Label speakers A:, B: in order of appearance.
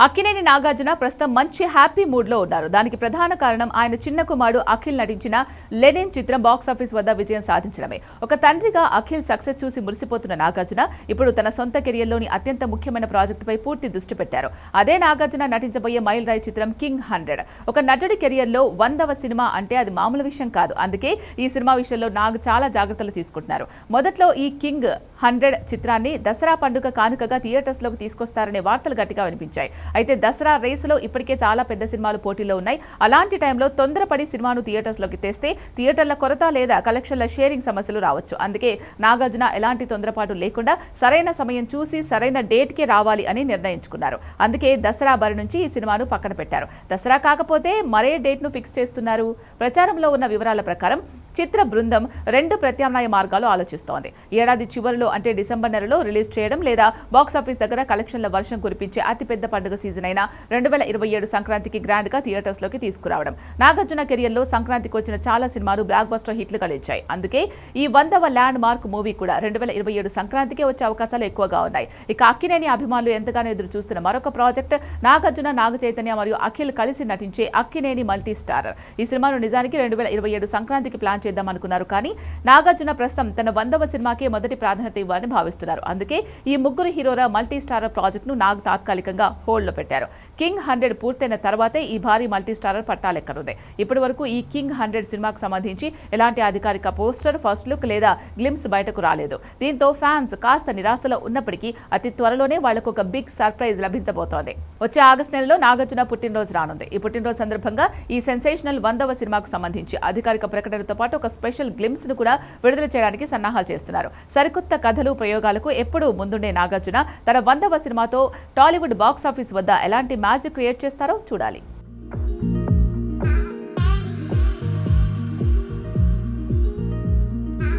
A: అక్కినేని నాగార్జున ప్రస్తుతం మంచి happy mood లో ఉన్నారు. దానికి ప్రధాన కారణం ఆయన చిన్న కుమారుడు అఖిల్ నటించిన లెనిన్ చిత్రం బాక్సాఫీస్ వద్ద విజయం సాధించడమే. ఒక తండ్రిగా అఖిల్ సక్సెస్ చూసి మురిసిపోతున్న నాగార్జున ఇప్పుడు తన సొంత కెరియర్లోని అత్యంత ముఖ్యమైన ప్రాజెక్టుపై పూర్తి దృష్టి పెట్టారు. అదే నాగార్జున నటించబోయే మైల్ రాయ్ చిత్రం కింగ్ 100. ఒక నటుడి కెరియర్లో 100వ సినిమా అంటే అది మామూలు విషయం కాదు. అందుకే ఈ సినిమా విషయంలో నాగ్ చాలా జాగ్రత్తలు తీసుకుంటున్నారు. మొదట్లో ఈ కింగ్ 100 చిత్రాన్ని దసరా పండుగ కానుకగా థియేటర్స్లోకి తీసుకొస్తారనే వార్తలు గట్టిగా వినిపించాయి. అయితే దసరా రేసులో ఇప్పటికే చాలా పెద్ద సినిమాలు పోటీలో ఉన్నాయి. అలాంటి టైంలో తొందరపడి సినిమాను థియేటర్స్లోకి తెస్తే థియేటర్ల కొరత లేదా కలెక్షన్ల షేరింగ్ సమస్యలు రావచ్చు. అందుకే నాగార్జున ఎలాంటి తొందరపాటు లేకుండా సరైన సమయం చూసి సరైన డేట్కి రావాలి అని నిర్ణయించుకున్నారు. అందుకే దసరా బరి నుంచి ఈ సినిమాను పక్కన పెట్టారు. దసరా కాకపోతే మరే డేట్ను ఫిక్స్ చేస్తున్నారు. ప్రచారంలో ఉన్న వివరాల ప్రకారం చిత్ర బృందం 2 ప్రత్యామ్నాయ మార్గాలు ఆలోచిస్తోంది. ఏడాది చివరిలో అంటే డిసెంబర్ నెలలో రిలీజ్ చేయడం లేదా బాక్సాఫీస్ దగ్గర కలెక్షన్ల వర్షం కురిపించే అతిపెద్ద పండుగ సీజన్ అయిన 2027 సంక్రాంతికి గ్రాండ్ గా థియేటర్స్లోకి తీసుకురావడం. నాగార్జున కెరియర్లో సంక్రాంతికి వచ్చిన చాలా సినిమాలు బ్లాక్ బస్టర్ హిట్లు గడించాయి. అందుకే ఈ 100వ ల్యాండ్ మార్క్ మూవీ కూడా 2027 సంక్రాంతికే వచ్చే అవకాశాలు ఎక్కువగా ఉన్నాయి. ఇక అక్కినేని అభిమానులు ఎంతగానో ఎదురు చూస్తున్న మరొక ప్రాజెక్ట్ నాగార్జున, నాగ చైతన్య మరియు అఖిల్ కలిసి నటించే అక్కినేని మల్టీ స్టార్. ఈ సినిమాను నిజానికి 2027 సంక్రాంతికి ప్లాన్ చేద్దామనుకున్నారు. కానీ నాగార్జున ప్రస్తుతం తన 100వ సినిమాకే మొదటి ప్రాధాన్యత ఇవ్వాలని భావిస్తున్నారు. అందుకే ఈ ముగ్గురు హీరోల మల్టీ స్టారర్ ప్రాజెక్ట్ ను నాగ్ తాత్కాలికంగా హోల్డ్ లో పెట్టారు. కింగ్ 100 పూర్తయిన తర్వాతే ఈ భారీ మల్టీ స్టారర్ పట్టాలెక్కనుంది. ఇప్పటి వరకు ఈ కింగ్ 100 సినిమాకు సంబంధించి ఎలాంటి అధికారిక పోస్టర్, ఫస్ట్ లుక్ లేదా గ్లిమ్స్ బయటకు రాలేదు. దీంతో ఫ్యాన్స్ కాస్త నిరాశలో ఉన్నప్పటికీ అతి త్వరలోనే వాళ్లకు ఒక బిగ్ సర్ప్రైజ్ లభించబోతోంది. వచ్చే ఆగస్టు నెలలో నాగార్జున పుట్టినరోజు రానుంది. ఈ పుట్టినరోజు సందర్భంగా ఈ సెన్సేషనల్ 100వ సినిమాకు సంబంధించి అధికారిక ప్రకటనతో పాటు ఒక స్పెషల్ గ్లిమ్స్ ను కూడా విడుదల చేయడానికి సన్నాహాలు చేస్తున్నారు. సరికొత్త కథలు, ప్రయోగాలకు ఎప్పుడూ ముందుండే నాగార్జున తన 100వ సినిమాతో టాలీవుడ్ బాక్సాఫీస్ వద్ద ఎలాంటి మ్యాజిక్ క్రియేట్ చేస్తారో చూడాలి.